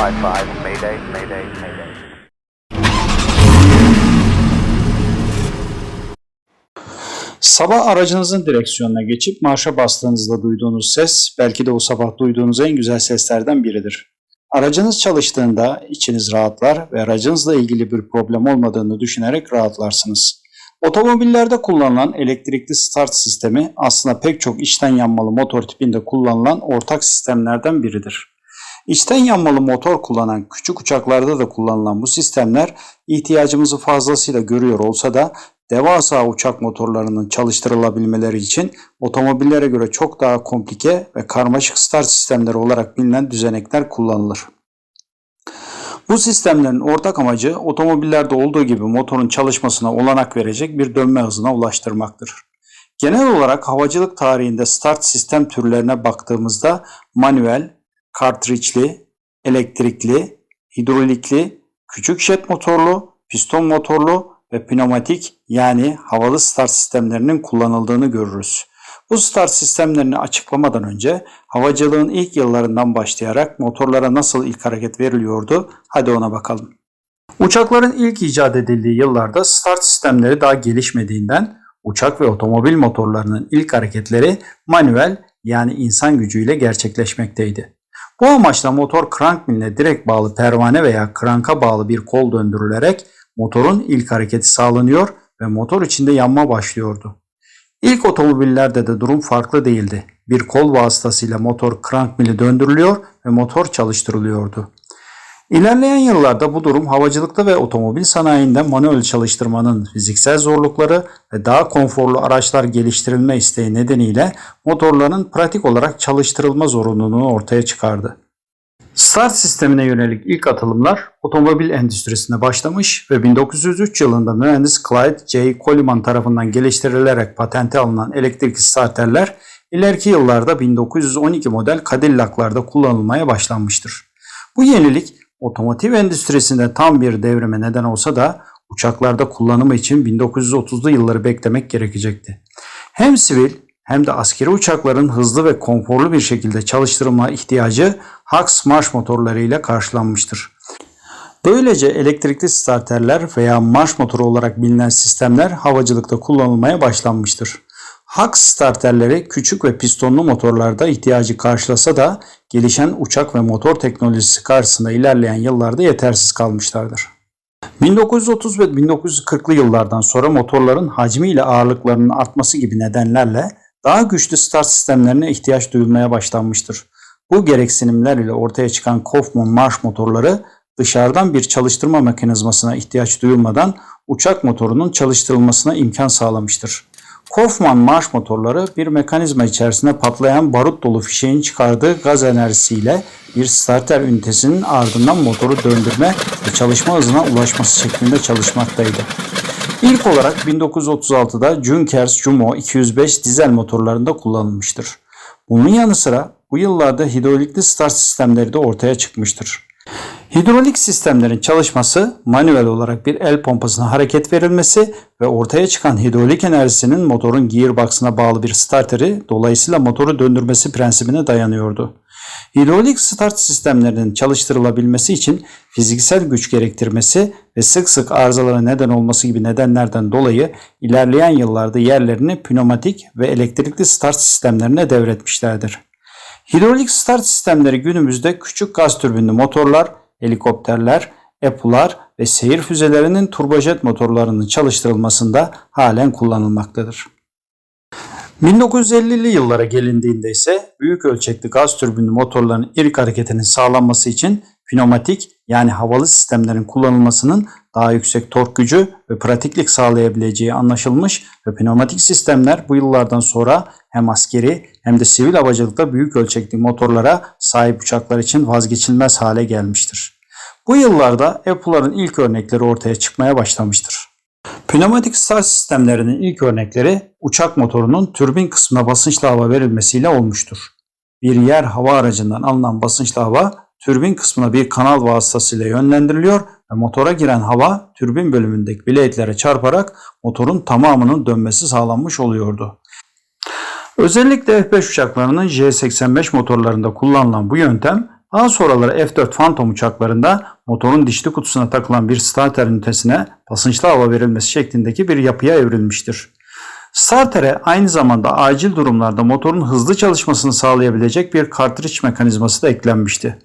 555, Mayday, Mayday, Mayday. Sabah aracınızın direksiyonuna geçip marşa bastığınızda duyduğunuz ses belki de o sabah duyduğunuz en güzel seslerden biridir. Aracınız çalıştığında içiniz rahatlar ve aracınızla ilgili bir problem olmadığını düşünerek rahatlarsınız. Otomobillerde kullanılan elektrikli start sistemi aslında pek çok içten yanmalı motor tipinde kullanılan ortak sistemlerden biridir. İçten yanmalı motor kullanan küçük uçaklarda da kullanılan bu sistemler ihtiyacımızı fazlasıyla görüyor olsa da devasa uçak motorlarının çalıştırılabilmeleri için otomobillere göre çok daha komplike ve karmaşık start sistemleri olarak bilinen düzenekler kullanılır. Bu sistemlerin ortak amacı otomobillerde olduğu gibi motorun çalışmasına olanak verecek bir dönme hızına ulaştırmaktır. Genel olarak havacılık tarihinde start sistem türlerine baktığımızda manuel, kartriçli, elektrikli, hidrolikli, küçük jet motorlu, piston motorlu ve pneumatik yani havalı start sistemlerinin kullanıldığını görürüz. Bu start sistemlerini açıklamadan önce havacılığın ilk yıllarından başlayarak motorlara nasıl ilk hareket veriliyordu? Hadi ona bakalım. Uçakların ilk icat edildiği yıllarda start sistemleri daha gelişmediğinden uçak ve otomobil motorlarının ilk hareketleri manuel yani insan gücüyle gerçekleşmekteydi. Bu amaçla motor crank miline direkt bağlı pervane veya kranka bağlı bir kol döndürülerek motorun ilk hareketi sağlanıyor ve motor içinde yanma başlıyordu. İlk otomobillerde de durum farklı değildi. Bir kol vasıtasıyla motor crank mili döndürülüyor ve motor çalıştırılıyordu. İlerleyen yıllarda bu durum havacılıkta ve otomobil sanayinde manuel çalıştırmanın fiziksel zorlukları ve daha konforlu araçlar geliştirilme isteği nedeniyle motorların pratik olarak çalıştırılma zorunluluğunu ortaya çıkardı. Start sistemine yönelik ilk atılımlar otomobil endüstrisine başlamış ve 1903 yılında mühendis Clyde J. Coleman tarafından geliştirilerek patente alınan elektrikli starterler ileriki yıllarda 1912 model Cadillac'larda kullanılmaya başlanmıştır. Bu yenilik otomotiv endüstrisinde tam bir devrime neden olsa da uçaklarda kullanımı için 1930'lu yılları beklemek gerekecekti. Hem sivil hem de askeri uçakların hızlı ve konforlu bir şekilde çalıştırılma ihtiyacı Hux marş motorları ile karşılanmıştır. Böylece elektrikli starterler veya marş motoru olarak bilinen sistemler havacılıkta kullanılmaya başlanmıştır. Hux starterleri küçük ve pistonlu motorlarda ihtiyacı karşılasa da gelişen uçak ve motor teknolojisi karşısında ilerleyen yıllarda yetersiz kalmışlardır. 1930 ve 1940'lı yıllardan sonra motorların hacmi ile ağırlıklarının artması gibi nedenlerle daha güçlü start sistemlerine ihtiyaç duyulmaya başlanmıştır. Bu gereksinimler ile ortaya çıkan Kaufman marş motorları dışarıdan bir çalıştırma mekanizmasına ihtiyaç duyulmadan uçak motorunun çalıştırılmasına imkan sağlamıştır. Kaufman marş motorları bir mekanizma içerisinde patlayan barut dolu fişeğin çıkardığı gaz enerjisiyle bir starter ünitesinin ardından motoru döndürme ve çalışma hızına ulaşması şeklinde çalışmaktaydı. İlk olarak 1936'da Junkers Jumo 205 dizel motorlarında kullanılmıştır. Bunun yanı sıra bu yıllarda hidrolikli start sistemleri de ortaya çıkmıştır. Hidrolik sistemlerin çalışması manuel olarak bir el pompasına hareket verilmesi ve ortaya çıkan hidrolik enerjisinin motorun gearbox'ına bağlı bir starteri dolayısıyla motoru döndürmesi prensibine dayanıyordu. Hidrolik start sistemlerinin çalıştırılabilmesi için fiziksel güç gerektirmesi ve sık sık arızalara neden olması gibi nedenlerden dolayı ilerleyen yıllarda yerlerini pneumatik ve elektrikli start sistemlerine devretmişlerdir. Hidrolik start sistemleri günümüzde küçük gaz türbinli motorlar, helikopterler, EPU'lar ve seyir füzelerinin turbojet motorlarının çalıştırılmasında halen kullanılmaktadır. 1950'li yıllara gelindiğinde ise büyük ölçekli gaz türbinli motorların ilk hareketinin sağlanması için pneumatik yani havalı sistemlerin kullanılmasının daha yüksek tork gücü ve pratiklik sağlayabileceği anlaşılmış ve pneumatik sistemler bu yıllardan sonra hem askeri hem de sivil havacılıkta büyük ölçekli motorlara sahip uçaklar için vazgeçilmez hale gelmiştir. Bu yıllarda EPU'ların ilk örnekleri ortaya çıkmaya başlamıştır. Pneumatik start sistemlerinin ilk örnekleri uçak motorunun türbin kısmına basınçlı hava verilmesiyle olmuştur. Bir yer hava aracından alınan basınçlı hava türbin kısmına bir kanal vasıtasıyla yönlendiriliyor ve motora giren hava türbin bölümündeki bileklere çarparak motorun tamamının dönmesi sağlanmış oluyordu. Özellikle F-5 uçaklarının J-85 motorlarında kullanılan bu yöntem Daha sonraları F-4 Phantom uçaklarında motorun dişli kutusuna takılan bir starter ünitesine basınçlı hava verilmesi şeklindeki bir yapıya evrilmiştir. Starter'e aynı zamanda acil durumlarda motorun hızlı çalışmasını sağlayabilecek bir kartridge mekanizması da eklenmişti.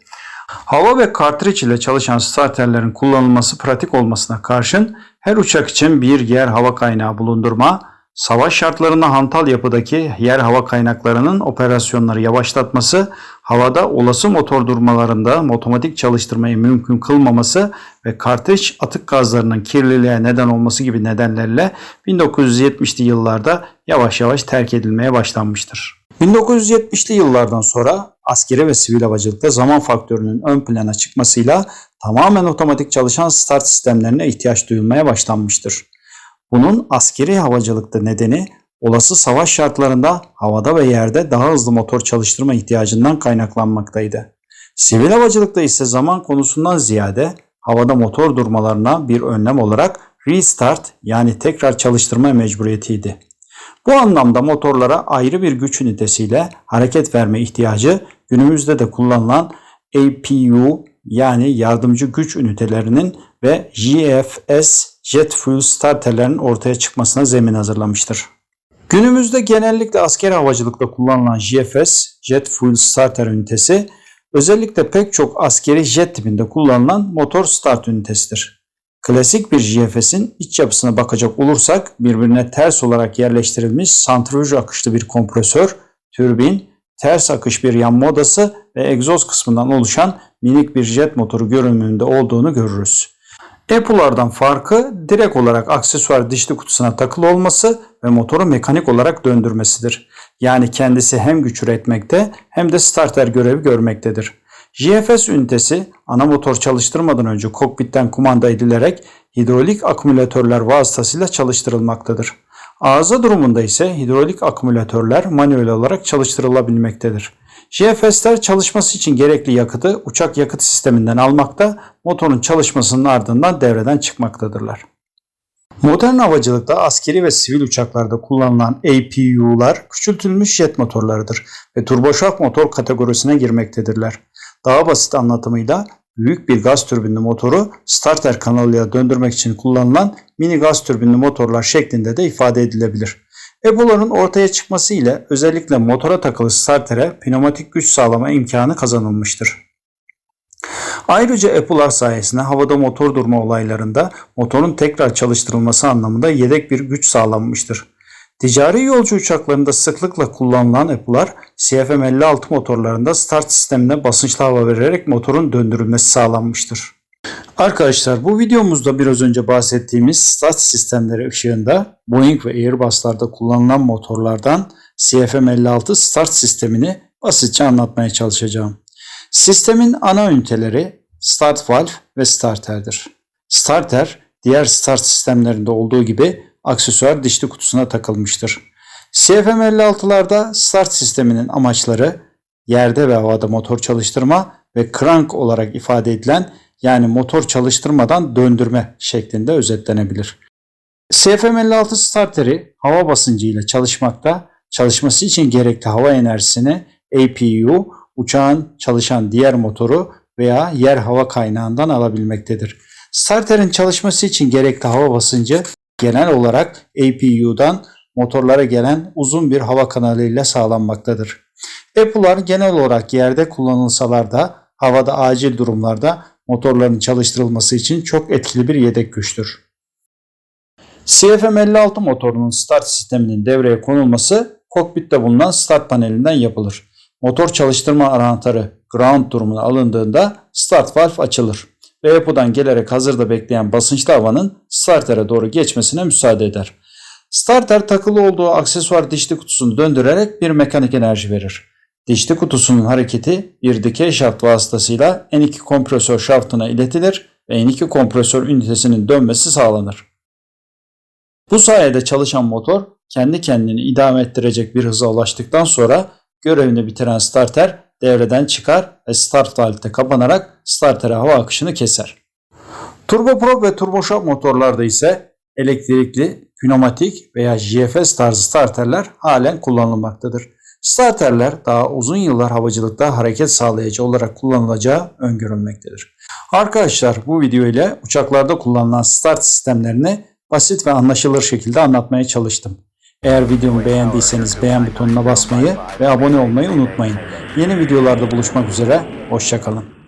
Hava ve kartridge ile çalışan starterlerin kullanılması pratik olmasına karşın her uçak için bir yer hava kaynağı bulundurma, savaş şartlarında hantal yapıdaki yer hava kaynaklarının operasyonları yavaşlatması, havada olası motor durmalarında otomatik çalıştırmayı mümkün kılmaması ve kartridge atık gazlarının kirliliğe neden olması gibi nedenlerle 1970'li yıllarda yavaş yavaş terk edilmeye başlanmıştır. 1970'li yıllardan sonra askeri ve sivil havacılıkta zaman faktörünün ön plana çıkmasıyla tamamen otomatik çalışan start sistemlerine ihtiyaç duyulmaya başlanmıştır. Bunun askeri havacılıkta nedeni olası savaş şartlarında havada ve yerde daha hızlı motor çalıştırma ihtiyacından kaynaklanmaktaydı. Sivil havacılıkta ise zaman konusundan ziyade havada motor durmalarına bir önlem olarak restart yani tekrar çalıştırma mecburiyetiydi. Bu anlamda motorlara ayrı bir güç ünitesiyle hareket verme ihtiyacı günümüzde de kullanılan APU yani yardımcı güç ünitelerinin ve JFS Jet Fuel Starter'lerin ortaya çıkmasına zemin hazırlamıştır. Günümüzde genellikle askeri havacılıkta kullanılan JFS Jet Fuel Starter ünitesi özellikle pek çok askeri jet tipinde kullanılan motor start ünitesidir. Klasik bir JFS'in iç yapısına bakacak olursak birbirine ters olarak yerleştirilmiş santrifüj akışlı bir kompresör, türbin, ters akış bir yanma odası ve egzoz kısmından oluşan minik bir jet motoru görünümünde olduğunu görürüz. APU'lardan farkı direkt olarak aksesuar dişli kutusuna takılı olması ve motoru mekanik olarak döndürmesidir. Yani kendisi hem güç üretmekte hem de starter görevi görmektedir. JFS ünitesi ana motor çalıştırmadan önce kokpitten kumanda edilerek hidrolik akümülatörler vasıtasıyla çalıştırılmaktadır. Arıza durumunda ise hidrolik akümülatörler manuel olarak çalıştırılabilmektedir. JFS'ler çalışması için gerekli yakıtı uçak yakıt sisteminden almakta, motorun çalışmasının ardından devreden çıkmaktadırlar. Modern havacılıkta askeri ve sivil uçaklarda kullanılan APU'lar küçültülmüş jet motorlarıdır ve turboşok motor kategorisine girmektedirler. Daha basit anlatımıyla büyük bir gaz türbinli motoru starter kanalıyla döndürmek için kullanılan mini gaz türbinli motorlar şeklinde de ifade edilebilir. APU'ların ortaya çıkması ile özellikle motora takılı startere pneumatik güç sağlama imkanı kazanılmıştır. Ayrıca APU'lar sayesinde havada motor durma olaylarında motorun tekrar çalıştırılması anlamında yedek bir güç sağlanmıştır. Ticari yolcu uçaklarında sıklıkla kullanılan APU'lar CFM56 motorlarında start sistemine basınçlı hava vererek motorun döndürülmesi sağlanmıştır. Arkadaşlar bu videomuzda biraz önce bahsettiğimiz start sistemleri ışığında Boeing ve Airbus'larda kullanılan motorlardan CFM56 start sistemini basitçe anlatmaya çalışacağım. Sistemin ana üniteleri start valve ve starter'dir. Starter diğer start sistemlerinde olduğu gibi aksesuar dişli kutusuna takılmıştır. CFM56'larda start sisteminin amaçları yerde ve havada motor çalıştırma ve crank olarak ifade edilen yani motor çalıştırmadan döndürme şeklinde özetlenebilir. CFM56 starteri hava basıncı ile çalışmakta, çalışması için gerekli hava enerjisini APU, uçağın çalışan diğer motoru veya yer hava kaynağından alabilmektedir. Starterin çalışması için gerekli hava basıncı genel olarak APU'dan motorlara gelen uzun bir hava kanalı ile sağlanmaktadır. APU'lar genel olarak yerde kullanılsalar da havada acil durumlarda motorların çalıştırılması için çok etkili bir yedek güçtür. CFM56 motorunun start sisteminin devreye konulması kokpitte bulunan start panelinden yapılır. Motor çalıştırma anahtarı ground durumuna alındığında start valve açılır ve APU'dan gelerek hazırda bekleyen basınçlı havanın startere doğru geçmesine müsaade eder. Starter takılı olduğu aksesuar dişli kutusunu döndürerek bir mekanik enerji verir. Dişli kutusunun hareketi bir dikey şaft vasıtasıyla N2 kompresör şaftına iletilir ve N2 kompresör ünitesinin dönmesi sağlanır. Bu sayede çalışan motor kendi kendini idame ettirecek bir hıza ulaştıktan sonra görevini bitiren starter devreden çıkar ve start valve kapanarak startere hava akışını keser. Turboprop ve turboşok motorlarda ise elektrikli, pneumatik veya JFS tarzı starterler halen kullanılmaktadır. Starterler daha uzun yıllar havacılıkta hareket sağlayıcı olarak kullanılacağı öngörülmektedir. Arkadaşlar bu video ile uçaklarda kullanılan start sistemlerini basit ve anlaşılır şekilde anlatmaya çalıştım. Eğer videomu beğendiyseniz beğen butonuna basmayı ve abone olmayı unutmayın. Yeni videolarda buluşmak üzere, hoşça kalın.